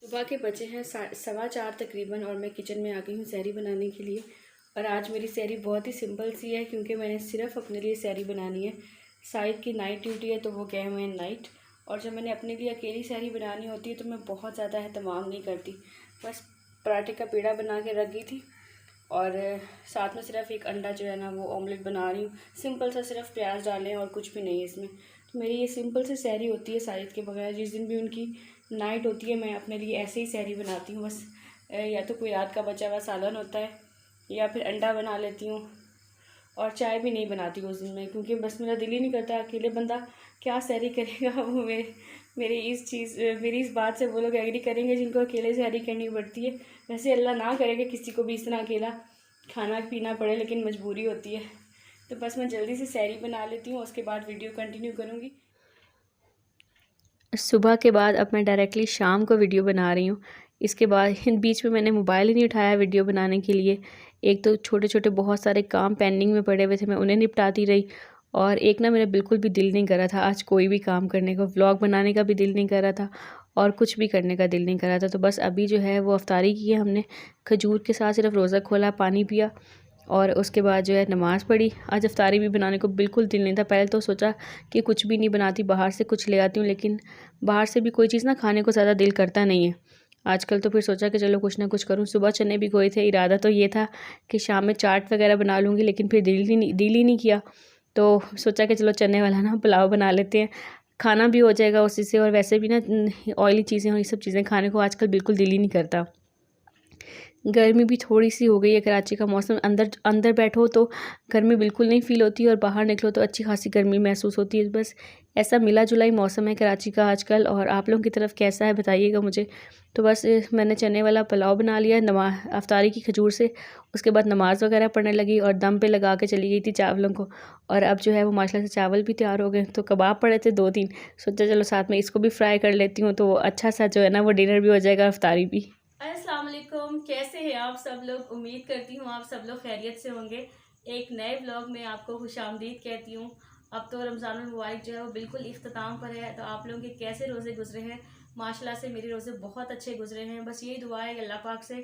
सुबह के बजे हैं 4:15 तकरीबन और मैं किचन में आ गई हूँ सहरी बनाने के लिए। और आज मेरी सहरी बहुत ही सिंपल सी है क्योंकि मैंने सिर्फ अपने लिए सहरी बनानी है। साहिद की नाइट ड्यूटी है तो वो गए हुए हैं नाइट। और जब मैंने अपने लिए अकेली सहरी बनानी होती है तो मैं बहुत ज़्यादा अहतमाम नहीं करती, बस पराठे का पेड़ा बना के रख गई थी और साथ में सिर्फ एक अंडा जो है ना वो ऑमलेट बना रही हूँ। सिंपल सा, सिर्फ प्याज डालें और कुछ भी नहीं है इसमें। तो मेरी ये सिंपल सी सहरी होती है साहिद के बगैर। जिस दिन भी उनकी नाइट होती है मैं अपने लिए ऐसे ही सहरी बनाती हूँ बस। या तो कोई रात का बचा हुआ सालन होता है या फिर अंडा बना लेती हूँ। और चाय भी नहीं बनाती उस दिन में क्योंकि बस मेरा दिल ही नहीं करता। अकेले बंदा क्या सहरी करेगा। वो मेरी इस बात से वो लोग एग्री करेंगे जिनको अकेले सहरी करनी पड़ती है। वैसे अल्लाह ना करे कि किसी को भी इस तरह अकेला खाना पीना पड़े, लेकिन मजबूरी होती है। तो बस मैं जल्दी से सहरी बना लेती हूँ, उसके बाद वीडियो कंटिन्यू करूँगी। सुबह के बाद अब मैं डायरेक्टली शाम को वीडियो बना रही हूँ। इसके बाद बीच में मैंने मोबाइल ही नहीं उठाया वीडियो बनाने के लिए। एक तो छोटे छोटे बहुत सारे काम पेंडिंग में पड़े हुए थे, मैं उन्हें निपटाती रही। और एक ना मेरा बिल्कुल भी दिल नहीं कर रहा था आज कोई भी काम करने का, व्लॉग बनाने का भी दिल नहीं कर रहा था और कुछ भी करने का दिल नहीं कर रहा था। तो बस अभी जो है वो अफ्तारी की है हमने, खजूर के साथ सिर्फ रोज़ा खोला, पानी पिया और उसके बाद जो है नमाज़ पढ़ी। आज अफ्तारी भी बनाने को बिल्कुल दिल नहीं था। पहले तो सोचा कि कुछ भी नहीं बनाती, बाहर से कुछ ले आती हूँ, लेकिन बाहर से भी कोई चीज़ ना खाने को ज़्यादा दिल करता नहीं है आजकल। तो फिर सोचा कि चलो कुछ ना कुछ करूँ। सुबह चने भिगोए थे, इरादा तो ये था कि शाम में चाट वगैरह बना लूँगी, लेकिन फिर दिल ही नहीं किया। तो सोचा कि चलो चने वाला ना पुलाव बना लेते हैं, खाना भी हो जाएगा उसी से। और वैसे भी ना ऑयली चीज़ें और ये सब चीज़ें खाने को आजकल बिल्कुल दिल ही नहीं करता। गर्मी भी थोड़ी सी हो गई है, कराची का मौसम अंदर अंदर बैठो तो गर्मी बिल्कुल नहीं फ़ील होती और बाहर निकलो तो अच्छी खासी गर्मी महसूस होती है। बस ऐसा मिला जुलाई मौसम है कराची का आजकल। और आप लोगों की तरफ कैसा है बताइएगा मुझे। तो बस मैंने चने वाला पुलाव बना लिया अफ्तारी की खजूर से। उसके बाद नमाज़ वगैरह पढ़ने लगी और दम पे लगा के चली गई थी चावलों को। और अब जो है वो माशाल्लाह से चावल भी तैयार हो गए। तो कबाब पड़े थे 2-3, सोचा चलो साथ में इसको भी फ्राई कर लेती हूँ, तो अच्छा सा जो है ना वो डिनर भी हो जाएगा, अफ्तारी भी। अस्सलाम वालेकुम, कैसे हैं आप सब लोग। उम्मीद करती हूँ आप सब लोग खैरियत से होंगे। एक नए व्लॉग में आपको खुशामदीद कहती हूँ। अब तो रमज़ानुल मुबारक जो है वो बिल्कुल इख्तिताम पर है। तो आप लोगों के कैसे रोज़े गुजरे हैं। माशाल्लाह से मेरे रोज़े बहुत अच्छे गुजरे हैं। बस यही दुआ है अल्लाह पाक से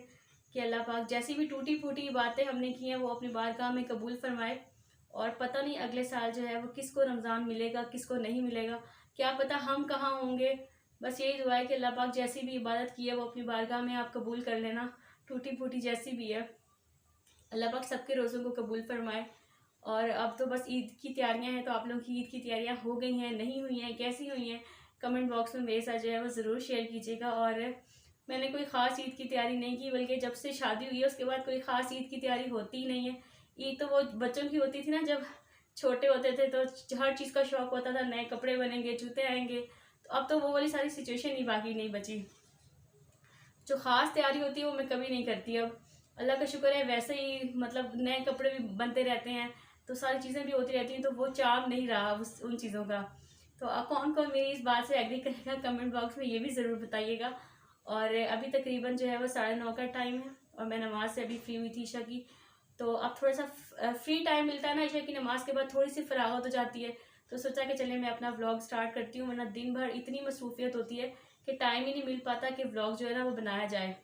कि अल्लाह पाक जैसी भी टूटी फूटी बातें हमने की हैं वो अपनी बारगाह में कबूल फरमाए। और पता नहीं अगले साल जो है वो किसको रमज़ान मिलेगा, किसको नहीं मिलेगा, क्या पता हम कहाँ होंगे। बस यही दुआ है कि अल्लाह पाक जैसी भी इबादत की है वो अपनी बारगाह में आप कबूल कर लेना, टूटी फूटी जैसी भी है। अल्लाह पाक सबके रोज़ों को कबूल फरमाए। और अब तो बस ईद की तैयारियां हैं। तो आप लोगों की ईद की तैयारियां हो गई हैं, नहीं हुई हैं, कैसी हुई हैं, कमेंट बॉक्स में मेरे साथ जो है वो ज़रूर शेयर कीजिएगा। और मैंने कोई ख़ास ईद की तैयारी नहीं की, बल्कि जब से शादी हुई है उसके बाद कोई ख़ास ईद की तैयारी होती ही नहीं है। ईद तो वो बच्चों की होती थी ना, जब छोटे होते थे तो हर चीज़ का शौक होता था, नए कपड़े बनेंगे, जूते आएंगे। तो अब तो वो वाली सारी सिचुएशन ही बाकी नहीं बची। जो ख़ास तैयारी होती है वो मैं कभी नहीं करती अब। अल्लाह का शुक्र है, वैसे ही मतलब नए कपड़े भी बनते रहते हैं तो सारी चीज़ें भी होती रहती हैं, तो वो चार्म नहीं रहा उन चीज़ों का। तो कौन कौन मेरी इस बात से एग्री करेगा कमेंट बॉक्स में ये भी ज़रूर बताइएगा। और अभी तकरीबन जो है वो 9:30 का टाइम है और मैं नमाज से अभी फ्री हुई थी ईशा की। तो अब थोड़ा सा फ्री टाइम मिलता है ना ईशा की नमाज के बाद, थोड़ी सी फरागत हो जाती है। तो सोचा कि चले मैं अपना व्लॉग स्टार्ट करती हूँ, वरना दिन भर इतनी मसरूफियत होती है कि टाइम ही नहीं मिल पाता कि व्लॉग जो है ना वो बनाया जाए।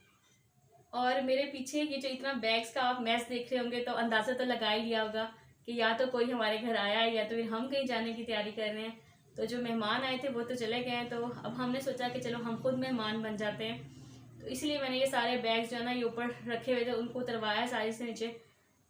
और मेरे पीछे ये जो इतना बैग्स का आप मैच देख रहे होंगे तो अंदाज़ा तो लगा ही लिया होगा कि या तो कोई हमारे घर आया है या तो फिर हम कहीं जाने की तैयारी कर रहे हैं। तो जो मेहमान आए थे वो तो चले गए हैं, तो अब हमने सोचा कि चलो हम खुद मेहमान बन जाते हैं। तो इसलिए मैंने ये सारे बैग्स जो है ना ये ऊपर रखे हुए थे, उनको उतरवाया सारी से नीचे।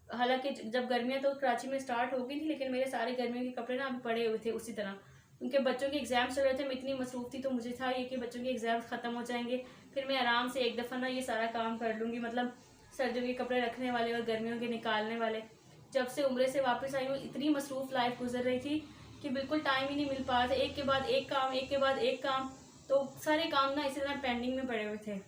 हालांकि जब गर्मियाँ तो कराची में स्टार्ट हो गई थी, लेकिन मेरे सारे गर्मियों के कपड़े ना अभी पड़े हुए थे उसी तरह। उनके बच्चों के एग्जाम्स चल रहे थे, मैं इतनी मसरूफ थी तो मुझे था ये कि बच्चों के एग्जाम्स ख़त्म हो जाएंगे फिर मैं आराम से एक दफ़ा ना ये सारा काम कर लूँगी। मतलब सर्दियों के कपड़े रखने वाले और गर्मियों के निकालने वाले। जब से उम्रे से वापस आई हूँ इतनी मसरूफ़ लाइफ गुजर रही थी कि बिल्कुल टाइम ही नहीं मिल पा रहा था, एक के बाद एक काम, एक के बाद एक काम। तो सारे काम ना इसी तरह पेंडिंग में पड़े हुए थे।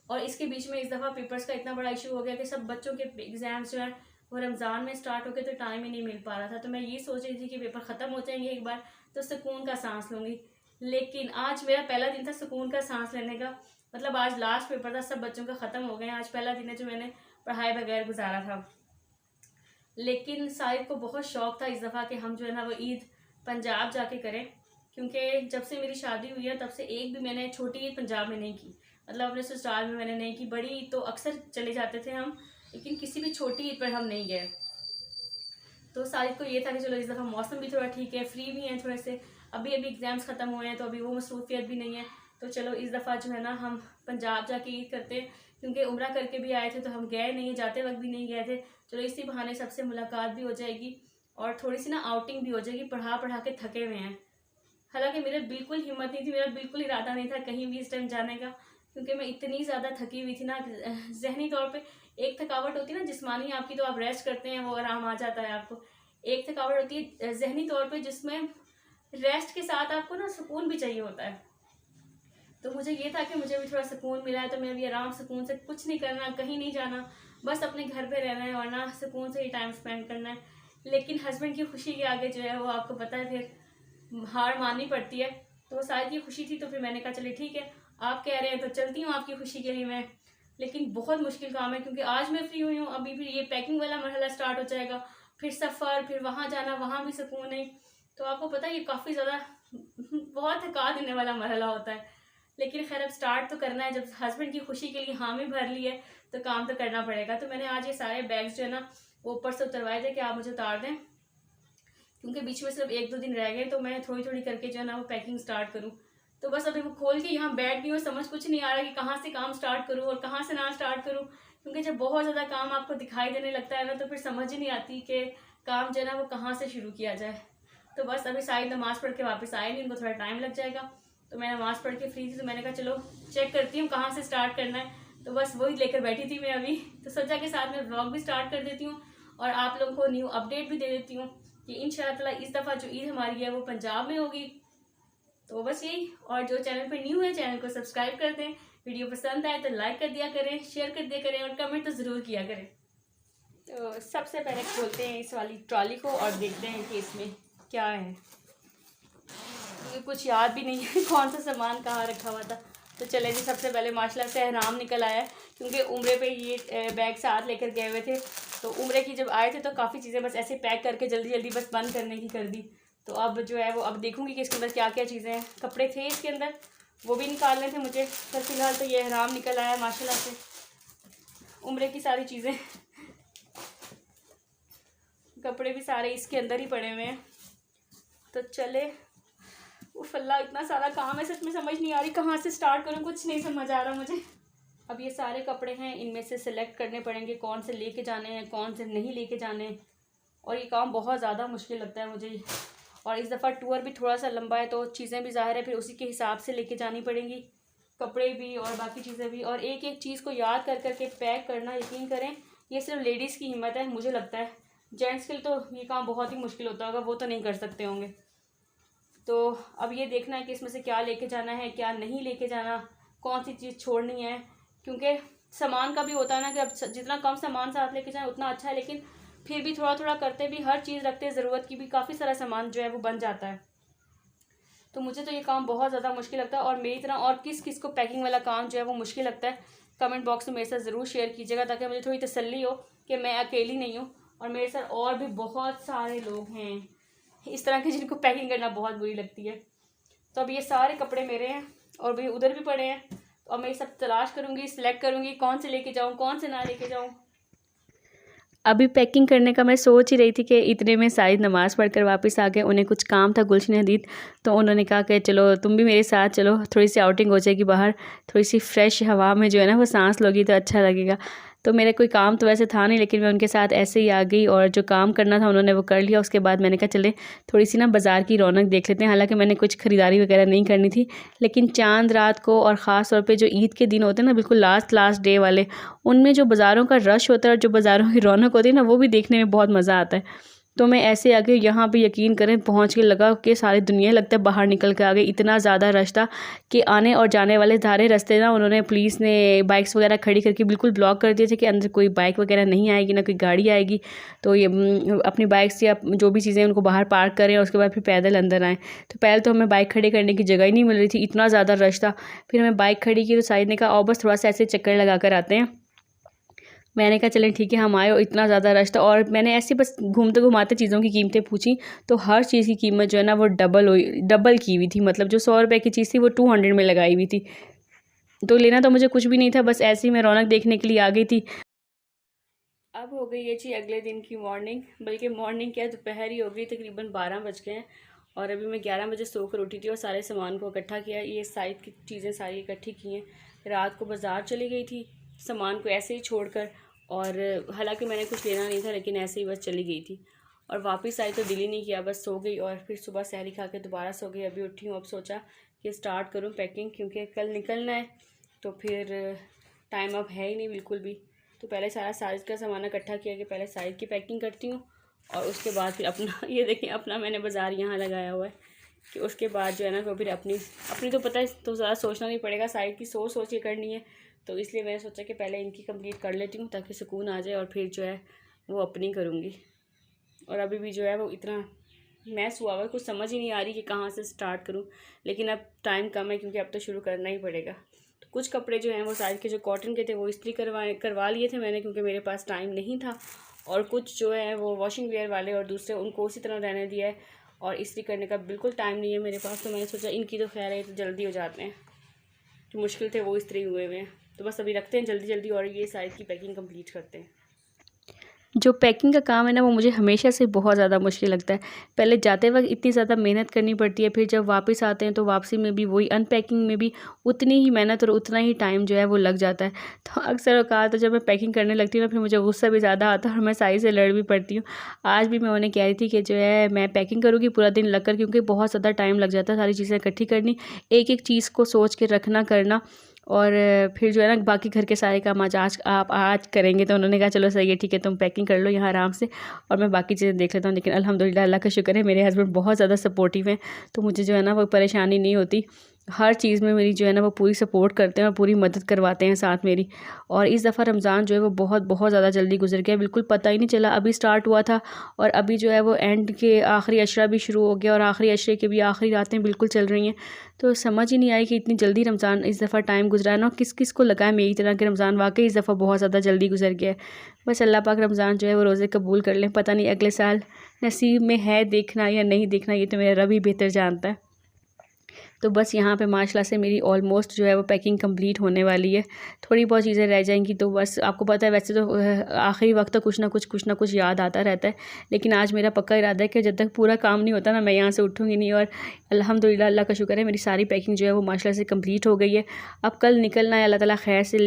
और इसके बीच में इस दफ़ा पेपर्स का इतना बड़ा इशू हो गया कि सब बच्चों के एग्जाम्स जो है वो रमज़ान में स्टार्ट हो गए, तो टाइम ही नहीं मिल पा रहा था। तो मैं ये सोच रही थी कि पेपर ख़त्म हो जाएंगे एक बार तो सुकून का सांस लूँगी। लेकिन आज मेरा पहला दिन था सुकून का सांस लेने का। मतलब आज लास्ट पेपर था, सब बच्चों का ख़त्म हो गया, आज पहला दिन है जो मैंने पढ़ाई बगैर गुजारा था। लेकिन साहिब को बहुत शौक था इस दफ़ा कि हम जो है ना वो ईद पंजाब जाके करें, क्योंकि जब से मेरी शादी हुई है तब से एक भी मैंने छोटी ईद पंजाब में नहीं की, मतलब अपने ससुराल में मैंने नहीं की। बड़ी ईद तो अक्सर चले जाते थे हम, लेकिन किसी भी छोटी ईद पर हम नहीं गए। तो साजिद को ये था कि चलो इस दफ़ा मौसम भी थोड़ा ठीक है, फ्री भी हैं थोड़े से, अभी एग्ज़ाम्स ख़त्म हुए हैं तो अभी वो मसरूफियत भी नहीं है, तो चलो इस दफ़ा जो है ना हम पंजाब जाके ईद करते हैं। क्योंकि उम्रा करके भी आए थे तो हम गए नहीं, जाते वक्त भी नहीं गए थे। चलो इसी बहाने सबसे मुलाकात भी हो जाएगी और थोड़ी सी ना आउटिंग भी हो जाएगी। पढ़ा के थके हुए हैं, हालांकि मेरे बिल्कुल हिम्मत नहीं थी, मेरा बिल्कुल इरादा नहीं था कहीं भी इस टाइम जाने का, क्योंकि मैं इतनी ज़्यादा थकी हुई थी ना। जहनी तौर पे एक थकावट होती है ना जिस्मानी आपकी, तो आप रेस्ट करते हैं वो आराम आ जाता है आपको। एक थकावट होती है जहनी तौर पे जिसमें रेस्ट के साथ आपको ना सुकून भी चाहिए होता है। तो मुझे ये था कि मुझे भी थोड़ा सुकून मिला है, तो मैं भी आराम सुकून से, कुछ नहीं करना, कहीं नहीं जाना, बस अपने घर पे रहना है और ना सुकून से ही टाइम स्पेंड करना है। लेकिन हस्बैंड की खुशी के आगे जो है वो आपको पता है फिर हार माननी पड़ती है। तो शायद ये खुशी थी, तो फिर मैंने कहा चलिए ठीक है, आप कह रहे हैं तो चलती हूँ आपकी खुशी के लिए मैं। लेकिन बहुत मुश्किल काम है, क्योंकि आज मैं फ्री हुई हूँ, अभी फिर ये पैकिंग वाला मरहला स्टार्ट हो जाएगा, फिर सफ़र, फिर वहाँ जाना, वहाँ भी सुकून नहीं। तो आपको पता है ये काफ़ी ज़्यादा बहुत थका देने वाला मरहला होता है। लेकिन खैर अब स्टार्ट तो करना है, जब हस्बैंड की खुशी के लिए हामी भर ली है तो काम तो करना पड़ेगा। तो मैंने आज ये सारे बैग्स जो है ना वो ऊपर से उतरवाए थे कि आप मुझे उतार दें, क्योंकि बीच में सिर्फ 1-2 दिन रह गए, तो मैं थोड़ी थोड़ी करके जो है ना वो पैकिंग स्टार्ट करूँ। तो बस अभी वो खोल के यहाँ बैठ गई हूँ, समझ कुछ नहीं आ रहा कि कहाँ से काम स्टार्ट करूँ और कहाँ से ना स्टार्ट करूँ, क्योंकि जब बहुत ज़्यादा काम आपको दिखाई देने लगता है ना तो फिर समझ ही नहीं आती कि काम जो है ना वो कहाँ से शुरू किया जाए। तो बस अभी साइड नमाज़ पढ़ के वापस आए नहीं, उनको थोड़ा टाइम लग जाएगा, तो मैं नमाज़ पढ़ के फ्री थी, तो मैंने कहा चलो चेक करती हूँ कहाँ से स्टार्ट करना है। तो बस वही लेकर बैठी थी मैं अभी, तो सोचा के साथ में व्लॉग भी स्टार्ट कर देती हूँ और आप लोगों को न्यू अपडेट भी दे देती हूँ कि इंशाअल्लाह इस दफ़ा जो ईद हमारी है वो पंजाब में होगी। तो बस यही, और जो चैनल पे न्यू है चैनल को सब्सक्राइब कर दें, वीडियो पसंद आए तो लाइक कर दिया करें, शेयर कर दिया करें और कमेंट तो ज़रूर किया करें। तो सबसे पहले खोलते हैं इस वाली ट्रॉली को और देखते हैं कि इसमें क्या है, क्योंकि कुछ याद भी नहीं है कौन सा सामान कहाँ रखा हुआ था। तो चले जी, सबसे पहले माशाल्लाह से एहराम निकल आया, क्योंकि उम्रे पे ये बैग साथ लेकर गए हुए थे। तो उम्रे की जब आए थे तो काफ़ी चीज़ें बस ऐसे पैक करके जल्दी जल्दी बस बंद करने की कर दी। तो अब जो है वो अब देखूँगी कि इसके अंदर क्या क्या चीज़ें हैं। कपड़े थे इसके अंदर, वो भी निकालने थे मुझे, तो फिलहाल तो ये एहराम निकल आया माशाल्लाह से, उम्रे की सारी चीज़ें, कपड़े भी सारे इसके अंदर ही पड़े हुए हैं। तो चले, उफ़ अल्लाह इतना सारा काम है, सच में समझ नहीं आ रही कहाँ से स्टार्ट करूँ, कुछ नहीं समझ आ रहा मुझे। अब ये सारे कपड़े हैं, इनमें से सिलेक्ट करने पड़ेंगे कौन से लेके जाने हैं कौन से नहीं लेके जाने हैं, और ये काम बहुत ज़्यादा मुश्किल लगता है मुझे। और इस दफ़ा टूर भी थोड़ा सा लंबा है, तो चीज़ें भी ज़ाहिर है फिर उसी के हिसाब से लेके जानी पड़ेंगी, कपड़े भी और बाकी चीज़ें भी। और एक एक चीज़ को याद कर करके पैक करना, यकीन करें ये सिर्फ लेडीज़ की हिम्मत है मुझे लगता है, जेंट्स के लिए तो ये काम बहुत ही मुश्किल होता होगा, वो तो नहीं कर सकते होंगे। तो अब ये देखना है कि इसमें से क्या लेके जाना है क्या नहीं लेके जाना, कौन सी चीज़ छोड़नी है, क्योंकि सामान का भी होता है ना कि अब जितना कम सामान साथ लेके जाए उतना अच्छा है, लेकिन फिर भी थोड़ा थोड़ा करते भी हर चीज़ रखते ज़रूरत की भी काफ़ी सारा सामान जो है वो बन जाता है। तो मुझे तो ये काम बहुत ज़्यादा मुश्किल लगता है, और मेरी तरह और किस किस को पैकिंग वाला काम जो है वो मुश्किल लगता है, कमेंट बॉक्स में मेरे साथ ज़रूर शेयर कीजिएगा, ताकि मुझे थोड़ी तसल्ली हो कि मैं अकेली नहीं हूँ और मेरे साथ और भी बहुत सारे लोग हैं इस तरह के जिनको पैकिंग करना बहुत बुरी लगती है। तो अब ये सारे कपड़े मेरे हैं और भी उधर भी पड़े हैं, तो अब मैं ये सब तलाश करूँगी, सिलेक्ट करूँगी कौन से लेके जाऊँ कौन से ना लेके जाऊँ। अभी पैकिंग करने का मैं सोच ही रही थी कि इतने में साजिद नमाज़ पढ़कर वापस आ गए, उन्हें कुछ काम था गुलशन हदीद, तो उन्होंने कहा कि चलो तुम भी मेरे साथ चलो, थोड़ी सी आउटिंग हो जाएगी बाहर, थोड़ी सी फ्रेश हवा में जो है ना वो सांस लोगी तो अच्छा लगेगा। तो मेरा कोई काम तो वैसे था नहीं, लेकिन मैं उनके साथ ऐसे ही आ गई और जो काम करना था उन्होंने वो कर लिया। उसके बाद मैंने कहा चले थोड़ी सी ना बाज़ार की रौनक देख लेते हैं। हालांकि मैंने कुछ ख़रीदारी वगैरह नहीं करनी थी, लेकिन चांद रात को और ख़ास तौर पे जो ईद के दिन होते हैं ना, बिल्कुल लास्ट डे वाले, उनमें जो बाज़ारों का रश होता है और जो बाज़ारों की रौनक होती है ना, वो भी देखने में बहुत मज़ा आता है। तो मैं ऐसे आ गई, यहाँ पे यकीन करें पहुँच के लगा कि सारी दुनिया लगता है बाहर निकल के आ गई, इतना ज़्यादा रश था कि आने और जाने वाले सारे रास्ते ना उन्होंने पुलिस ने बाइक्स वगैरह खड़ी करके बिल्कुल ब्लॉक कर दिए थे कि अंदर कोई बाइक वगैरह नहीं आएगी ना कोई गाड़ी आएगी। तो ये अपनी बाइक्स या जो भी चीज़ें उनको बाहर पार्क करें और उसके बाद फिर पैदल अंदर आएँ। तो पहले तो हमें बाइक खड़ी करने की जगह ही नहीं मिल रही थी, इतना ज़्यादा रश था। फिर हमें बाइक खड़ी की तो साइड ने कहा और बस थोड़ा सा ऐसे चक्कर लगा कर आते हैं। मैंने कहा चलें ठीक है हम आए और इतना ज़्यादा रश था और मैंने ऐसे बस घूमते घुमाते चीज़ों की कीमतें पूछी तो हर चीज़ की कीमत जो है ना वो डबल की हुई थी। मतलब जो 100 रुपये की चीज़ थी वो 200 में लगाई हुई थी। तो लेना तो मुझे कुछ भी नहीं था, बस ऐसे ही मैं रौनक देखने के लिए आ गई थी। अब हो गई है जी अगले दिन की मॉर्निंग, बल्कि मॉर्निंग क्या दोपहर ही हो गई, तकरीबन 12 बज गए हैं और अभी मैं 11 बजे सोकर उठी थी और सारे सामान को इकट्ठा किया। ये साइड की चीज़ें सारी इकट्ठी की हैं। रात को बाज़ार चली गई थी सामान को ऐसे ही छोड़कर, और हालांकि मैंने कुछ लेना नहीं था लेकिन ऐसे ही बस चली गई थी और वापस आई तो दिल ही नहीं किया, बस सो गई और फिर सुबह सहरी खा के दोबारा सो गई। अभी उठी हूँ, अब सोचा कि स्टार्ट करूँ पैकिंग, क्योंकि कल निकलना है तो फिर टाइम अब है ही नहीं बिल्कुल भी। तो पहले सारा साइज़ का सामान इकट्ठा किया कि पहले साइज़ की पैकिंग करती हूँ और उसके बाद फिर अपना ये देखिए अपना मैंने बाज़ार यहाँ लगाया हुआ है कि उसके बाद जो है ना वो फिर अपनी तो पता है तो ज़्यादा सोचना नहीं पड़ेगा, साइड की सोच के करनी है। तो इसलिए मैंने सोचा कि पहले इनकी कंप्लीट कर लेती हूँ ताकि सुकून आ जाए और फिर जो है वो अपनी करूँगी। और अभी भी जो है वो इतना मैस हुआ हुआ है, कुछ समझ ही नहीं आ रही कि कहाँ से स्टार्ट करूँ, लेकिन अब टाइम कम है क्योंकि अब तो शुरू करना ही पड़ेगा। तो कुछ कपड़े जो हैं वो साइज़ के जो कॉटन के थे वो इस्त्री करवा लिए थे मैंने क्योंकि मेरे पास टाइम नहीं था, और कुछ जो है वो वॉशिंग वेयर वाले और दूसरे उनको उसी तरह रहने दिया है और इस्त्री करने का बिल्कुल टाइम नहीं है मेरे पास। तो मैंने सोचा इनकी तो खैर है तो जल्दी हो जाते हैं, जो मुश्किल थे वो इस्त्री हुए हुए हैं, तो बस अभी रखते हैं जल्दी जल्दी और ये साइज़ की पैकिंग कंप्लीट करते हैं। जो पैकिंग का काम है ना वो मुझे हमेशा से बहुत ज़्यादा मुश्किल लगता है। पहले जाते वक्त इतनी ज़्यादा मेहनत करनी पड़ती है, फिर जब वापस आते हैं तो वापसी में भी वही अनपैकिंग में भी उतनी ही मेहनत और उतना ही टाइम जो है वो लग जाता है। तो अक्सर औकात तो जब मैं पैकिंग करने लगती हूँ ना फिर मुझे गुस्सा भी ज़्यादा आता है और मैं साई से लड़ भी पड़ती हूँ। आज भी मैं उन्हें कह रही थी कि जो है मैं पैकिंग करूँगी पूरा दिन लगकर, क्योंकि बहुत ज़्यादा टाइम लग जाता है सारी चीज़ें इकट्ठी करनी, एक एक चीज़ को सोच के रखना करना, और फिर जो है ना बाकी घर के सारे काम आप आज करेंगे। तो उन्होंने कहा चलो सही है ठीक है तुम पैकिंग कर लो यहाँ आराम से और मैं बाकी चीज़ें देख लेता हूँ। लेकिन अल्हम्दुलिल्लाह अल्लाह का शुक्र है मेरे हस्बैंड बहुत ज़्यादा सपोर्टिव हैं, तो मुझे जो है ना वो परेशानी नहीं होती। हर चीज़ में मेरी जो है ना वो पूरी सपोर्ट करते हैं और पूरी मदद करवाते हैं साथ मेरी। और इस दफ़ा रमज़ान जो है वो बहुत बहुत ज़्यादा जल्दी गुजर गया, बिल्कुल पता ही नहीं चला, अभी स्टार्ट हुआ था और अभी जो है वो एंड के आखिरी अशरा भी शुरू हो गया और आखिरी अशरे के भी आखिरी रातें बिल्कुल चल रही हैं। तो समझ ही नहीं आई कि इतनी जल्दी रमज़ान इस दफ़ा टाइम गुजरा है ना, किस किस को लगा है मेरी तरह कि रमज़ान वाकई इस दफ़ा बहुत ज़्यादा जल्दी गुजर गया है। बस अल्लाह पाक रमज़ान जो है वो रोज़े कबूल कर लें। पता नहीं अगले साल नसीब में है देखना या नहीं देखना, ये तो मेरा रब ही बेहतर जानता है। तो बस यहाँ पे माशाल्लाह से मेरी ऑलमोस्ट जो है वो पैकिंग कंप्लीट होने वाली है, थोड़ी बहुत चीज़ें रह जाएंगी। तो बस आपको पता है वैसे तो आखिरी वक्त तो कुछ ना कुछ याद आता रहता है, लेकिन आज मेरा पक्का इरादा है कि जब तक पूरा काम नहीं होता ना मैं यहाँ से उठूँगी नहीं। और अल्हम्दुलिल्लाह अल्लाह का शुक्र है मेरी सारी पैकिंग जो है वो माशाल्लाह से कंप्लीट हो गई है। अब कल निकलना है, अल्लाह ताला खैर से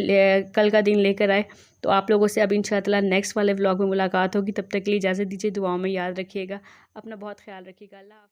कल का दिन लेकर आए। तो आप लोगों से अब इंशाअल्लाह नेक्स्ट वाले व्लॉग में मुलाकात होगी, तब तक के लिए इजाज़त दीजिए, दुआओं में याद रखिएगा, अपना बहुत ख्याल रखिएगा। अल्लाह।